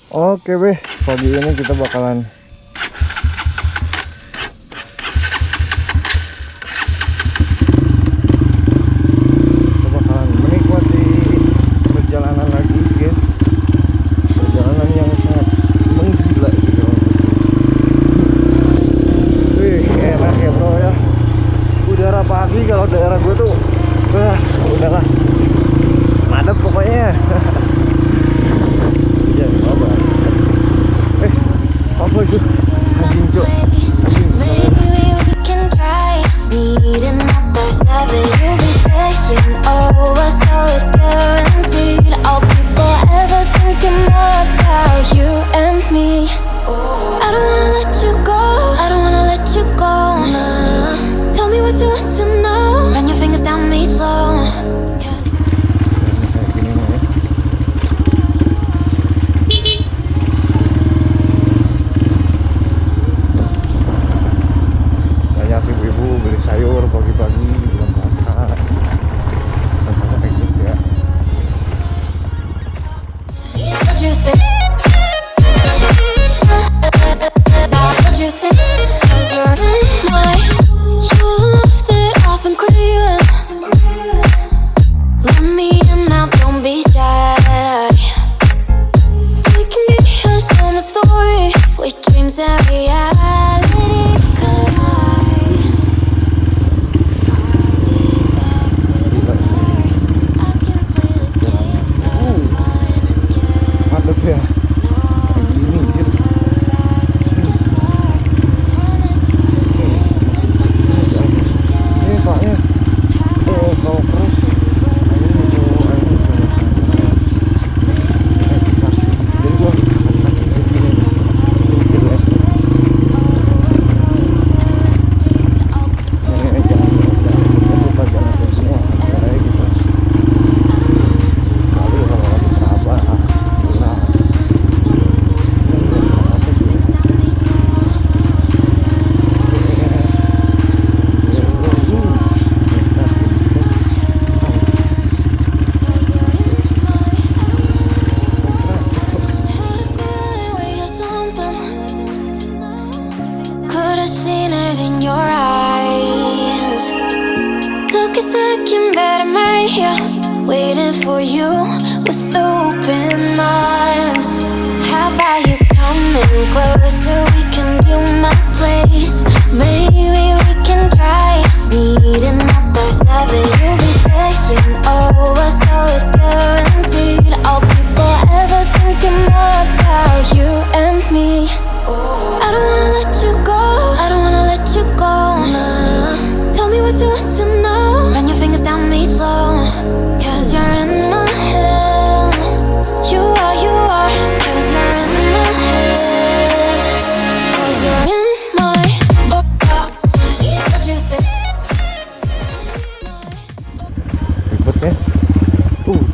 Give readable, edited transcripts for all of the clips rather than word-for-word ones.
Oke weh, pagi ini kita bakalan menikmati perjalanan lagi guys. Perjalanan yang sangat menggila gitu. Wih, enak ya bro ya. Udara pagi kalau daerah gue tuh udahlah padat pokoknya. Ya, apa? Apa itu? Anjing cok.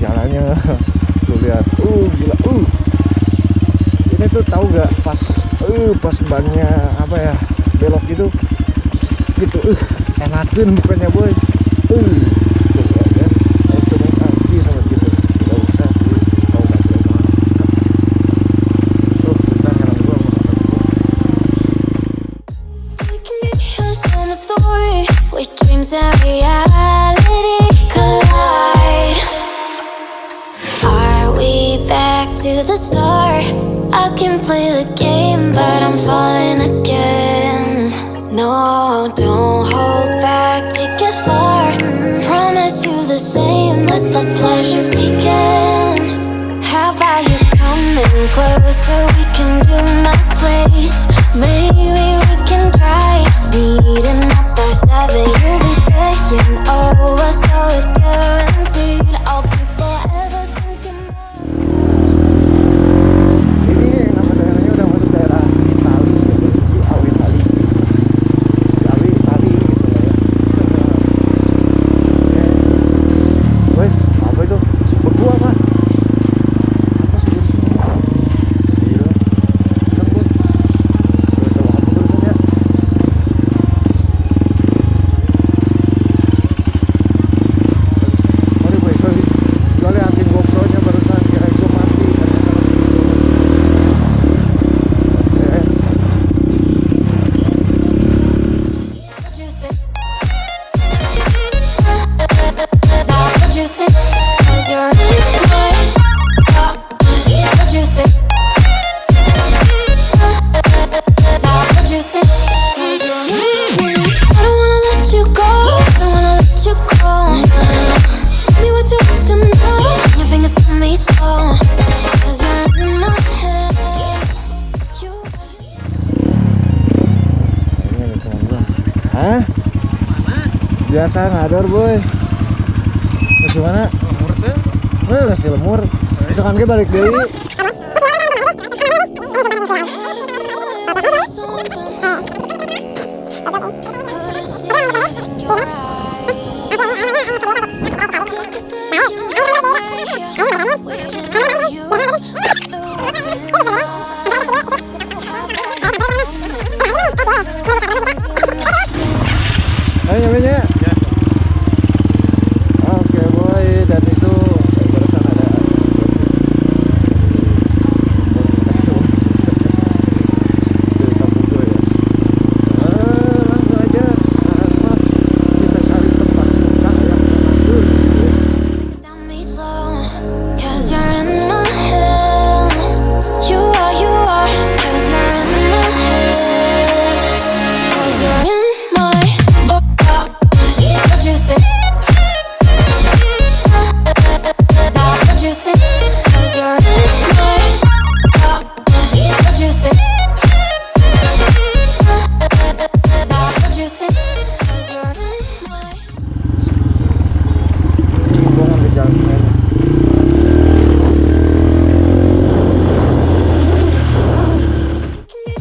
Jalannya tuh lihat, gila, ini tuh tahu nggak pas bannya apa ya belok gitu, enakin bukannya boy, tuh ya, turun kaki sama gitu, nggak usah sih, tahu nggak sih, kita heran gua to the start. I can play the game, but I'm falling again. No, don't hold back, take it far. Promise you the same, let the pleasure begin. How about you coming closer, we can do my place. Maybe we can try meeting up by 7. You'll be saying over, so it's guaranteed I'll be forever thinking Biasa ngador boy. Gimana? Lemur teh. Nasi lemur. Misalkan ke balik deui. Ayo nyamenya. Ya. Oke boy, dan itu barusan ada dari kampung gue ya. Langsung aja kita cari tempat suka yang bagus. Down me slow, 'cause you're in my head. You are, 'cause you're in my head. 'Cause you're in my what you think? What you think? 'Cause you're in my what you think? What you think? 'Cause you're in my Gue ngambil jalan lain.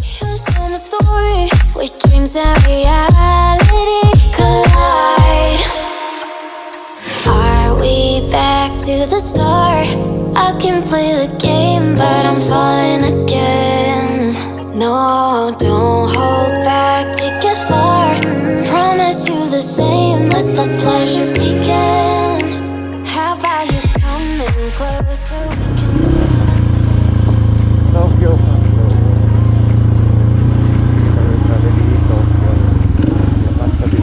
Here's some story where dreams and reality collide. Are we back to the start? I can play the game, but I'm falling again. No, don't hold back, take it far. Promise you the same, let the pleasure begin. How about you coming closer? We can Tokyo. Kita ada di Tokyo. Ya pas tadi.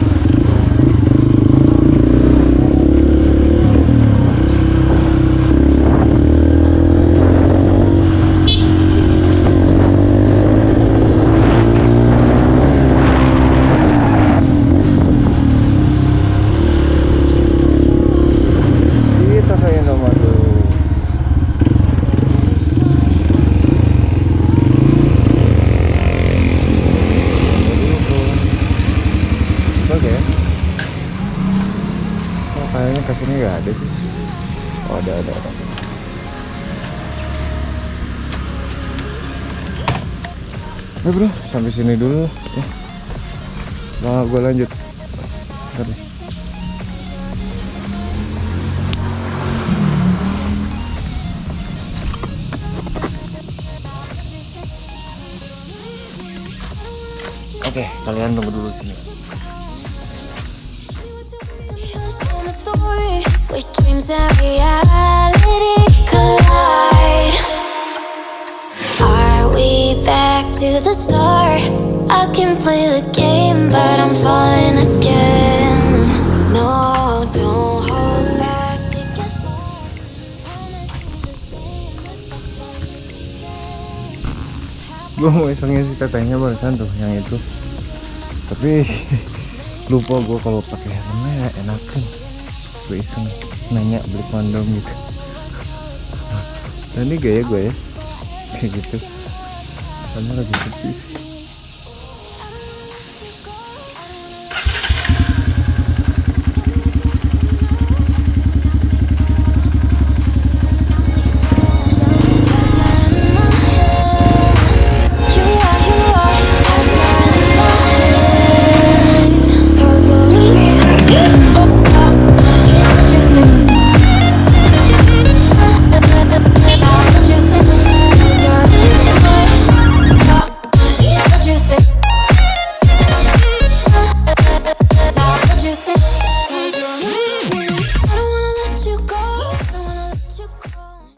Kita kayak nomor tuh. Oke. Oh, kayaknya kesini nggak ada sih. Oh, ada. Bro, sampai sini dulu ya. Nah, gue lanjut. Bentar deh. Oke, kalian tunggu dulu sini. Here's some story where dreams and reality collide. Are we back to the start? I can play the game, but I'm falling again. No, don't hold back, take it far. Promise you the same, let the pleasure begin. Gue mau isengin si tetehnya barusan tuh yang itu, tapi lupa gue kalau pakai helmnya enakan. Gue iseng nanya beli kondom gitu. Nah, ini gaya gue ya kayak gitu, karena lagi sepi.